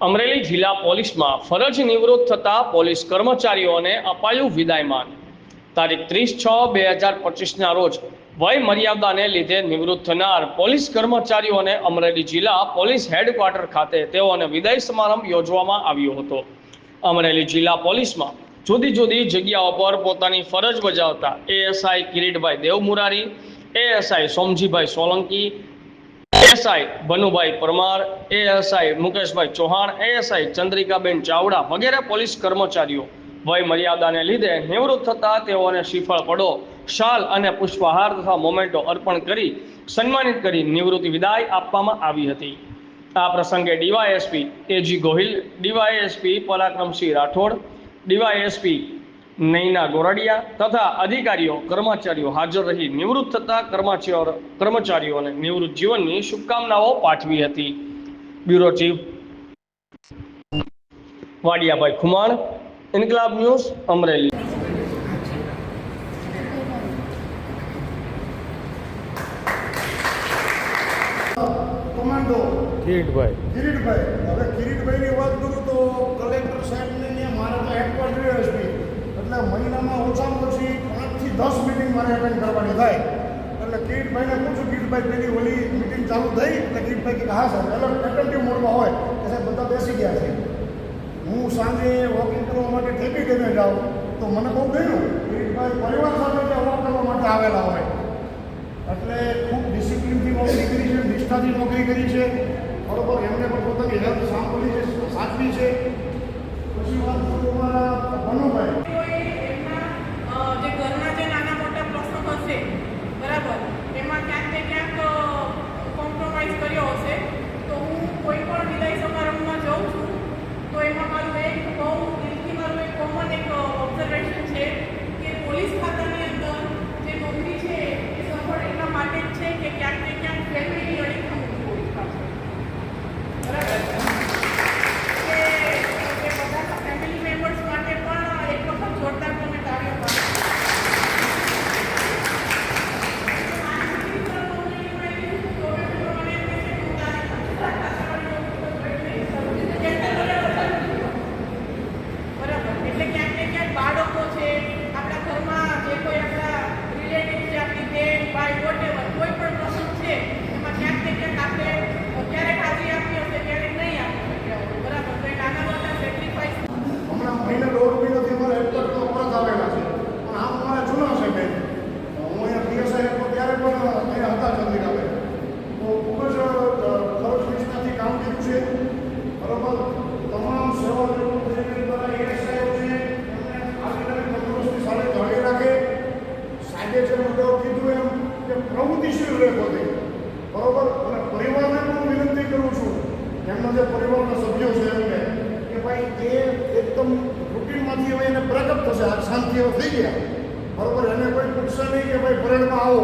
અમરેલી જિલ્લા પોલીસમાં ફરજ નિવૃત્ત થતા પોલીસ કર્મચારીઓને અપાયું વિદાયમાન. તારીખ 30/6/2025ના રોજ વય મર્યાદાને લીધે નિવૃત્ત થનાર પોલીસ કર્મચારીઓને અમરેલી જિલ્લા પોલીસ હેડક્વાર્ટર ખાતે તેઓને વિદાય સમારંભ યોજવામાં આવ્યો હતો. અમરેલી જિલ્લા પોલીસમાં જુદી જુદી જગ્યાઓ પર પોતાની ફરજ બજાવતા ASI Kiritbhai Devmurari, ASI Somjibhai Solanki, ASI Bhanubhai Parmar, ASI Mukeshbhai Chauhan, ASI Chandrikaben Chavda વગેરે પોલીસ કર્મચારીઓ વય મર્યાદાને લીધે નિવૃત્ત થતા તેઓને શ્રીફળ પડો, શાલ અને પુષ્પહાર તથા મોમેન્ટો અર્પણ કરી સન્માનિત કરી નિવૃત્તિ વિદાય આપવામાં આવી હતી. આ પ્રસંગે ડીવાયએસપી એજી ગોહિલ, ડીવાયએસપી પરાક્રમસિંહ રાઠોડ, ડીવાયએસપી નૈના ગોરડિયા તથા અધિકારીઓ કર્મચારીઓ હાજર રહી નિવૃત્ત થતા કર્મચારીઓને નિવૃત્ત જીવનની શુભકામનાઓ પાઠવી હતી. બ્યુરો ચીફ વાડિયાભાઈ ખુમાણ, ઇન્કલાબ ન્યૂઝ, અમરેલી. કમાન્ડો કિરીટભાઈ હવે કિરીટભાઈની વાત કરું તો કલેક્ટર સાહેબને ત્યાં મારે તો હેડક્વાર્ટર એસપી એટલે મહિનામાં ઓછામાં ઓછી 5 થી 10 મિટિંગ મારે એટેન્ડ કરવાની થાય. એટલે કિરીટભાઈને પૂછું, કિરીટભાઈ પેલી ઓલી મિટિંગ ચાલુ થઈ એટલે કિરીટભાઈ કે હા સર, એટલે એટેન્ટિવ મોડમાં હોય કે સાહેબ બધા બેસી ગયા છે. હું સાંજે વોકિંગ કરવા માટે ઠેપી કરીને જાઉં તો મને બહુ ગયું કિરીટભાઈ પરિવાર સાથે વોક કરવા માટે આવેલા હોય. એટલે ખૂબ ડિસિપ્લિનથી નોકરી કરી છે, નિષ્ઠાથી નોકરી કરી છે. બરોબર, એમને પણ પોતાની હેલ્થ સાંભળી છે, સાચવી છે. પછી વાત કરું અમારા ભનુભાઈ, જે ઘરના જે નાના મોટા પ્રસંગ હશે, બરાબર, એમાં ક્યાંક ને ક્યાંક કોમ્પ્રોમાઇઝ કર્યો હશે, તો હું કોઈ પણ વિદાય સમારંભમાં જાઉં છું તો એમાં મારું એક બહુ દિલથી મારું એક કોમન એક ઓબ્ઝર્વેશન છે કે પોલીસ ખાતાની અંદર જે નોકરી છે એ સફળ એટલા માટે જ છે કે ક્યાંક ને ક્યાંક ફેમિલીની અડીખમ ઊભી હોય પાછળ, બરાબર, કે બધા ફેમિલી મેમ્બર્સ માટે પણ એક વખત જોરદાર તમે તાળીઓ પાડો. પ્રવૃત્તિશીલ રહે પોતે, બરોબર. અને પરિવારને પણ વિનંતી કરું છું, એમના જે પરિવારના સભ્યો છે એમને કે ભાઈ એ એકદમ રૂટીનમાંથી હવે એને બ્રેકઅપ થશે, આ શાંતિ હવે થઈ ગયા, બરોબર. એને કોઈ પૂછશે નહીં કે ભાઈ પરેડમાં આવો